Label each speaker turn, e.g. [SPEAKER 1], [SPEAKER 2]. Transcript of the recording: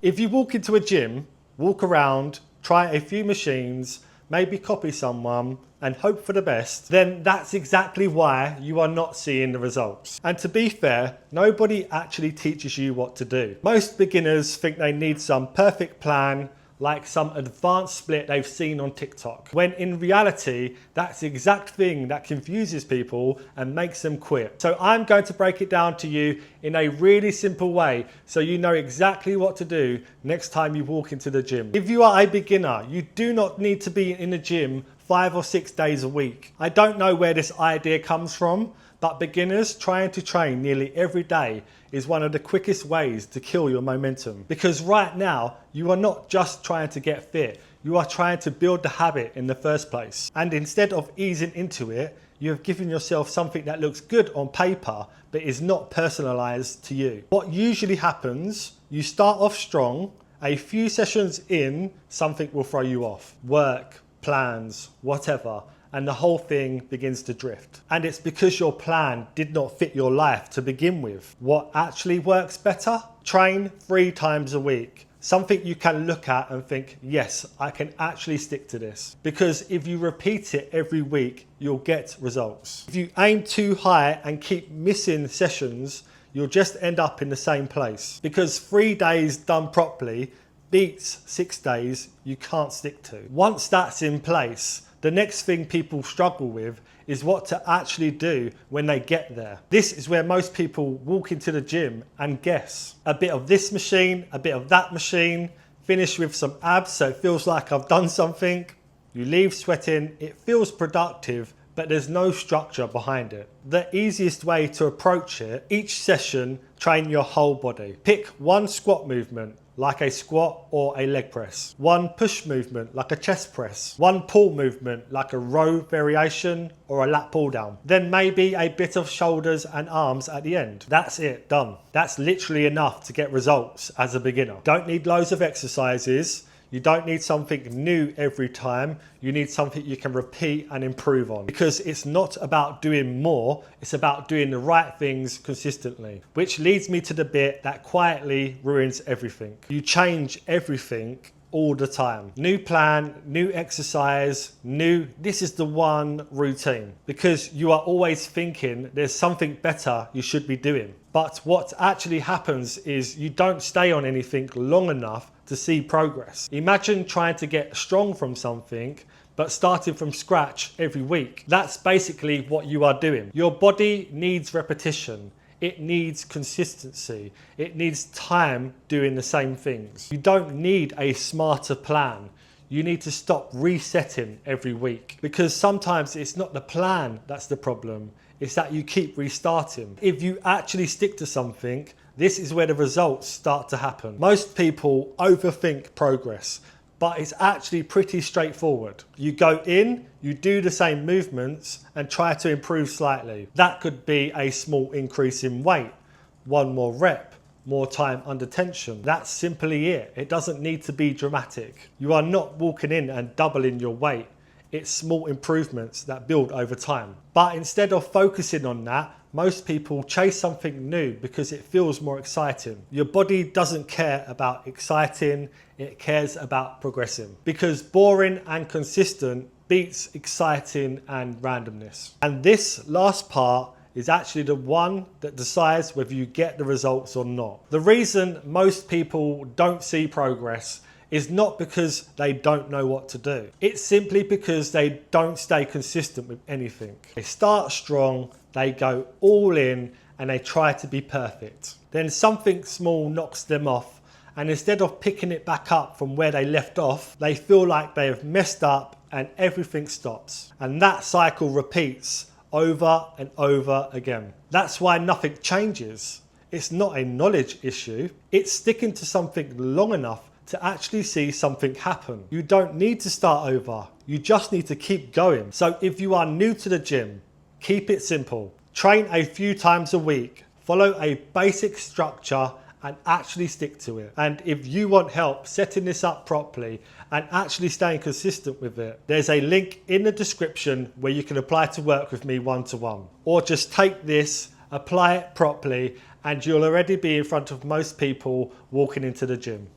[SPEAKER 1] If you walk into a gym, walk around, try a few machines, maybe copy someone and hope for the best, then that's exactly why you are not seeing the results. And to be fair, nobody actually teaches you what to do. Most beginners think they need some perfect plan, like some advanced split they've seen on TikTok, when in reality, that's the exact thing that confuses people and makes them quit. So I'm going to break it down to you in a really simple way so you know exactly what to do next time you walk into the gym. If you are a beginner, you do not need to be in the gym 5 or 6 days a week. I don't know where this idea comes from, but beginners trying to train nearly every day is one of the quickest ways to kill your momentum. Because right now, you are not just trying to get fit, you are trying to build the habit in the first place. And instead of easing into it, you have given yourself something that looks good on paper, but is not personalized to you. What usually happens, you start off strong, a few sessions in, something will throw you off. Work, plans, whatever. And the whole thing begins to drift. And it's because your plan did not fit your life to begin with. What actually works better? Train 3 times a week. Something you can look at and think, yes, I can actually stick to this. Because if you repeat it every week, you'll get results. If you aim too high and keep missing sessions, you'll just end up in the same place. Because 3 days done properly beats 6 days you can't stick to. Once that's in place, the next thing people struggle with is what to actually do when they get there. This is where most people walk into the gym and guess. A bit of this machine, a bit of that machine, finish with some abs so it feels like I've done something. You leave sweating, it feels productive, but there's no structure behind it. The easiest way to approach it, each session, train your whole body. Pick one squat movement, like a squat or a leg press. One push movement, like a chest press. One pull movement, like a row variation or a lat pull down. Then maybe a bit of shoulders and arms at the end. That's it, done. That's literally enough to get results as a beginner. Don't need loads of exercises. You don't need something new every time. You need something you can repeat and improve on. Because it's not about doing more, it's about doing the right things consistently. Which leads me to the bit that quietly ruins everything. You change everything all the time. New plan, new exercise, this is the one routine. Because you are always thinking there's something better you should be doing. But what actually happens is you don't stay on anything long enough to see progress. Imagine trying to get strong from something, but starting from scratch every week. That's basically what you are doing. Your body needs repetition. It needs consistency. It needs time doing the same things. You don't need a smarter plan. You need to stop resetting every week, because sometimes it's not the plan that's the problem. It's that you keep restarting. If you actually stick to something, this is where the results start to happen. Most people overthink progress, but it's actually pretty straightforward. You go in, you do the same movements and try to improve slightly. That could be a small increase in weight, 1 more rep, more time under tension. That's simply it. It doesn't need to be dramatic. You are not walking in and doubling your weight. It's small improvements that build over time. But instead of focusing on that, most people chase something new because it feels more exciting. Your body doesn't care about exciting, it cares about progressing. Because boring and consistent beats exciting and randomness. And this last part is actually the one that decides whether you get the results or not. The reason most people don't see progress is not because they don't know what to do. It's simply because they don't stay consistent with anything. They start strong, they go all in, and they try to be perfect. Then something small knocks them off, and instead of picking it back up from where they left off, they feel like they have messed up and everything stops. And that cycle repeats over and over again. That's why nothing changes. It's not a knowledge issue. It's sticking to something long enough to actually see something happen. You don't need to start over. You just need to keep going. So if you are new to the gym, keep it simple. Train a few times a week. Follow a basic structure and actually stick to it. And if you want help setting this up properly and actually staying consistent with it, there's a link in the description where you can apply to work with me one-to-one. Or just take this, apply it properly, and you'll already be in front of most people walking into the gym.